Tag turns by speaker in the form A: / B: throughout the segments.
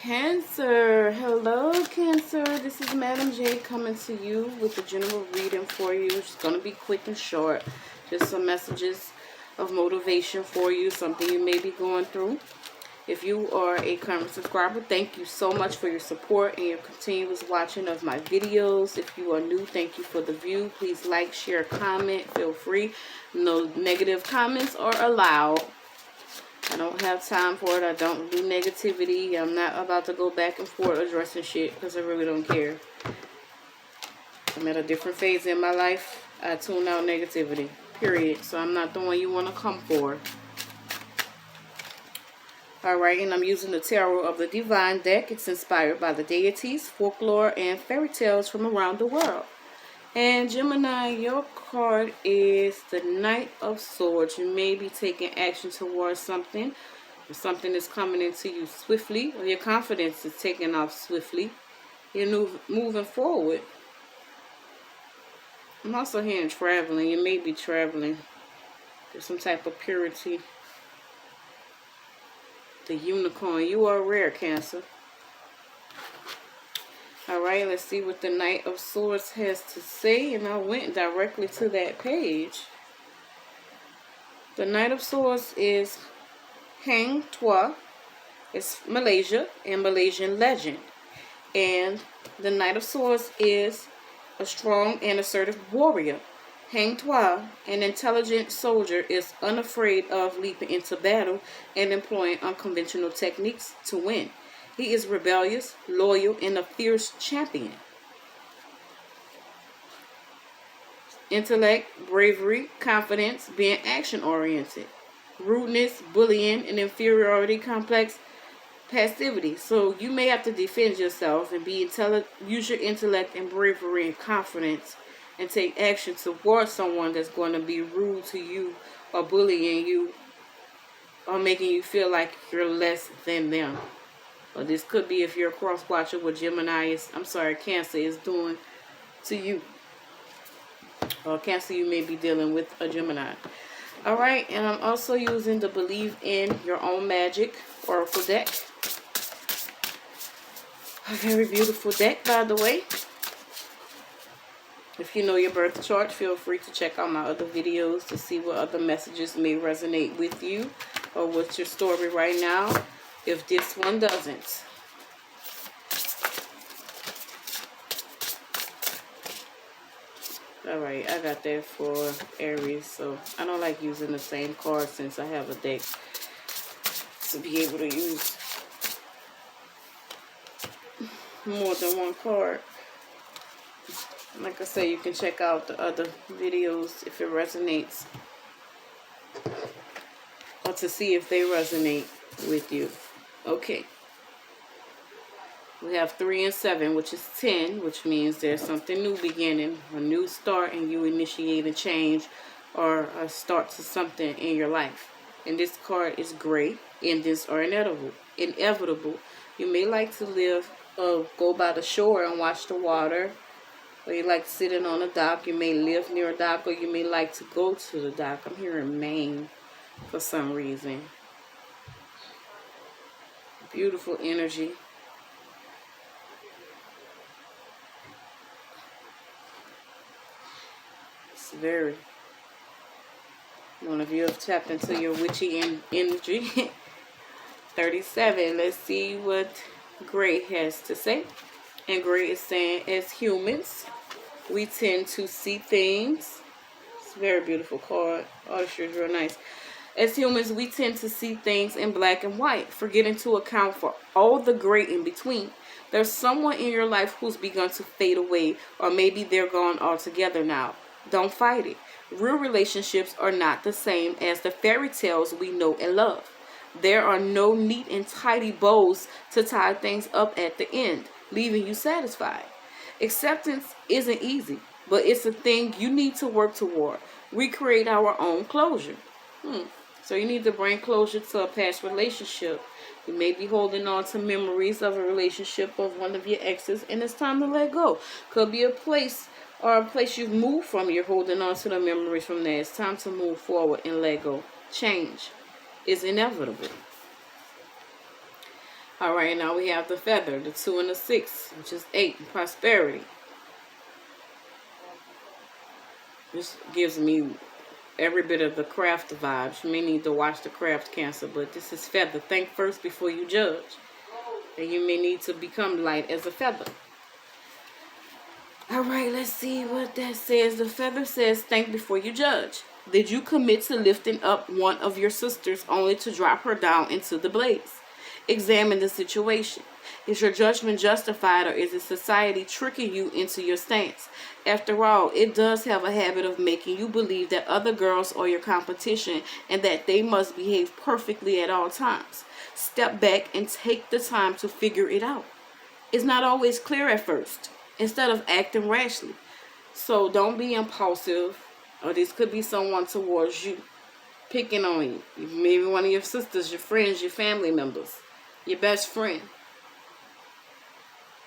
A: Cancer. Hello, Cancer. This is Madam J coming to you with a general reading for you. It's going to be quick and short. Just some messages of motivation for you, something you may be going through. If you are a current subscriber, thank you so much for your support and your continuous watching of my videos. If you are new, thank you for the view. Please like, share, comment. Feel free. No negative comments are allowed. I don't have time for it. I don't do negativity. I'm not about to go back and forth addressing shit because I really don't care. I'm at a different phase in my life. I tune out negativity, period. So I'm not the one you want to come for. Alright, and I'm using the Tarot of the Divine deck. It's inspired by the deities, folklore, and fairy tales from around the world. And Gemini, your card is the Knight of Swords. You may be taking action towards something. Or something is coming into you swiftly. Or your confidence is taking off swiftly. You're moving forward. I'm also hearing traveling. You may be traveling. There's some type of purity. The Unicorn. You are rare, Cancer. Alright, let's see what the Knight of Swords has to say. And I went directly to that page. The Knight of Swords is Hang Tuah. It's Malaysia and Malaysian legend. And the Knight of Swords is a strong and assertive warrior. Hang Tuah, an intelligent soldier, is unafraid of leaping into battle and employing unconventional techniques to win. He is rebellious, loyal, and a fierce champion. Intellect, bravery, confidence, being action-oriented. Rudeness, bullying, and inferiority complex passivity. So you may have to defend yourself and be use your intellect and bravery and confidence and take action towards someone that's going to be rude to you or bullying you or making you feel like you're less than them. Or this could be if you're a cross-watcher what Cancer is doing to you. Or Cancer, you may be dealing with a Gemini. Alright, and I'm also using the Believe in Your Own Magic Oracle deck. A very beautiful deck, by the way. If you know your birth chart, feel free to check out my other videos to see what other messages may resonate with you or what's your story right now. If this one doesn't. Alright, I got that for Aries. So I don't like using the same card since I have a deck to be able to use more than one card. Like I say, you can check out the other videos if it resonates. Or to see if they resonate with you. Okay. We have 3 and 7, which is 10, which means there's something new beginning, a new start, and you initiate a change or a start to something in your life. And this card is great. Endings are inevitable. You may like to go by the shore and watch the water, or you like sitting on a dock. You may live near a dock, or you may like to go to the dock. I'm hearing Maine for some reason. Beautiful energy. It's very. One of you have tapped into your witchy energy. 37. Let's see what Gray has to say. And Gray is saying, as humans, we tend to see things. It's a very beautiful card. Artistry is real nice. As humans, we tend to see things in black and white, forgetting to account for all the gray in between. There's someone in your life who's begun to fade away, or maybe they're gone altogether now. Don't fight it. Real relationships are not the same as the fairy tales we know and love. There are no neat and tidy bows to tie things up at the end, leaving you satisfied. Acceptance isn't easy, but it's a thing you need to work toward. We create our own closure. So you need to bring closure to a past relationship. You may be holding on to memories of a relationship of one of your exes, and it's time to let go. Could be a place or a place you've moved from. You're holding on to the memories from there. It's time to move forward and let go. Change is inevitable. All right, now we have the feather, the 2 and the 6, which is 8, prosperity. This gives me every bit of the craft vibes. You may need to watch the craft, Cancer, but this is feather. Think first before you judge. And you may need to become light as a feather. All right, let's see what that says. The feather says, think before you judge. Did you commit to lifting up one of your sisters only to drop her down into the blaze? Examine the situation. Is your judgment justified, or is it society tricking you into your stance? After all, it does have a habit of making you believe that other girls are your competition and that they must behave perfectly at all times. Step back and take the time to figure it out. It's not always clear at first, instead of acting rashly. So don't be impulsive, or this could be someone towards you, picking on you. Maybe one of your sisters, your friends, your family members, your best friend.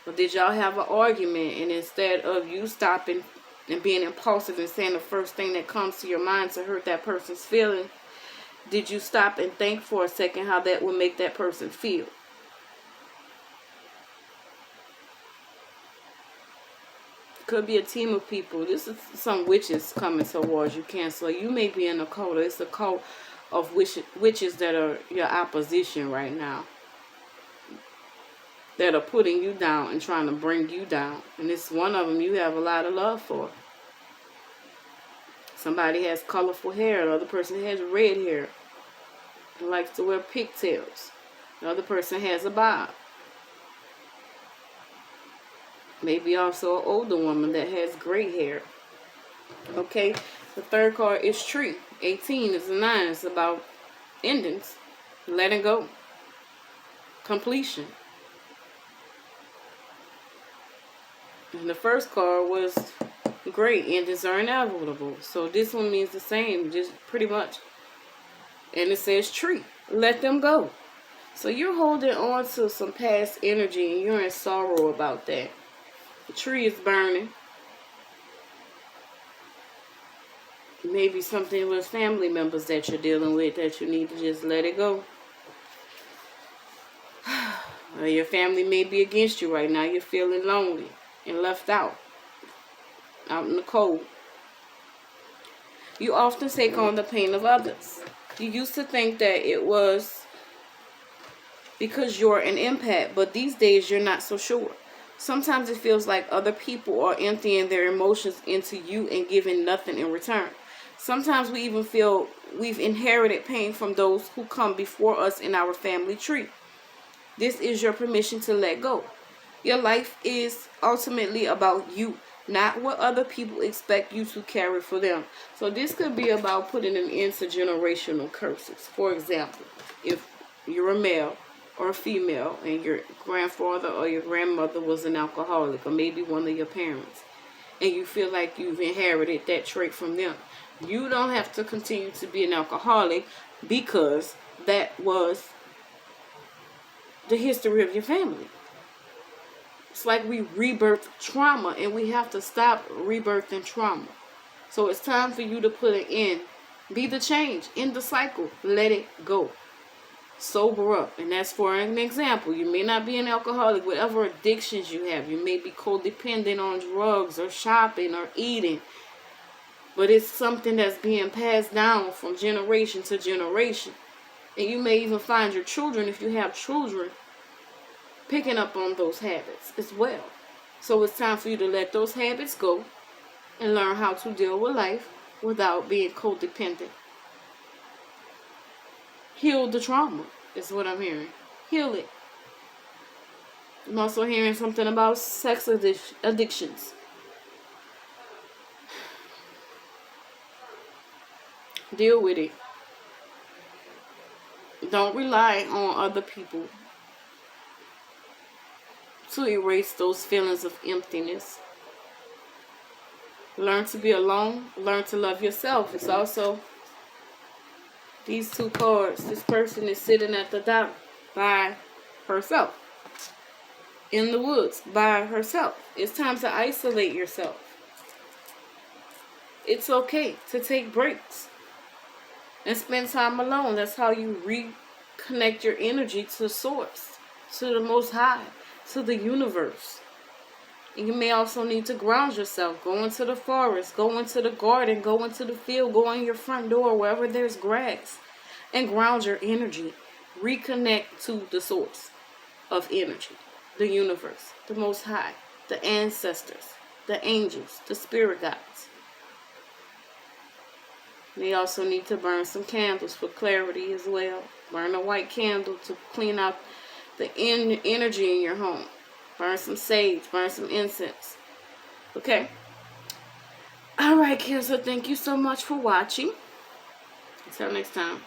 A: Or did y'all have an argument, and instead of you stopping and being impulsive and saying the first thing that comes to your mind to hurt that person's feeling, did you stop and think for a second how that would make that person feel? Could be a team of people. This is some witches coming towards you, Cancer. You may be in a cult. It's a cult of witches that are your opposition right now, that are putting you down and trying to bring you down. And it's one of them you have a lot of love for. Somebody has colorful hair. The other person has red hair and likes to wear pigtails. The other person has a bob. Maybe also an older woman that has gray hair. Okay, the third card is tree. 18 is a 9. It's about endings, letting go, completion. And the first card was great, endings are inevitable. So this one means the same, just pretty much. And it says tree, let them go. So you're holding on to some past energy and you're in sorrow about that. The tree is burning. Maybe something with family members that you're dealing with that you need to just let it go. Or your family may be against you right now. You're feeling lonely and left out in the cold. You often take on the pain of others. You used to think that it was because you're an empath, but these days you're not so sure. Sometimes it feels like other people are emptying their emotions into you and giving nothing in return. Sometimes we even feel we've inherited pain from those who come before us in our family tree. This is your permission to let go. Your life is ultimately about you, not what other people expect you to carry for them. So this could be about putting an end to generational curses. For example, if you're a male or a female and your grandfather or your grandmother was an alcoholic, or maybe one of your parents, and you feel like you've inherited that trait from them, you don't have to continue to be an alcoholic because that was the history of your family. It's like we rebirth trauma, and we have to stop rebirthing trauma. So it's time for you to put an end. Be the change. End the cycle. Let it go. Sober up. And that's for an example. You may not be an alcoholic. Whatever addictions you have. You may be codependent on drugs or shopping or eating. But it's something that's being passed down from generation to generation. And you may even find your children, if you have children, picking up on those habits as well. So it's time for you to let those habits go and learn how to deal with life without being codependent. Heal the trauma is what I'm hearing. Heal it. I'm also hearing something about sex addictions. Deal with it. Don't rely on other people to erase those feelings of emptiness. Learn to be alone. Learn to love yourself. It's also these two cards. This person is sitting at the dock by herself. In the woods by herself. It's time to isolate yourself. It's okay to take breaks and spend time alone. That's how you reconnect your energy to source. to the Most High, to the universe. And you may also need to ground yourself. Go into the forest, go into the garden, go into the field, go in your front door, wherever there's grass, and ground your energy. Reconnect to the source of energy, the universe, the Most High, the ancestors, the angels, the spirit guides. You also need to burn some candles for clarity as well. Burn a white candle to clean out the energy in your home. Burn some sage, burn some incense. Okay? Alright, Cancer, thank you so much for watching. Until next time.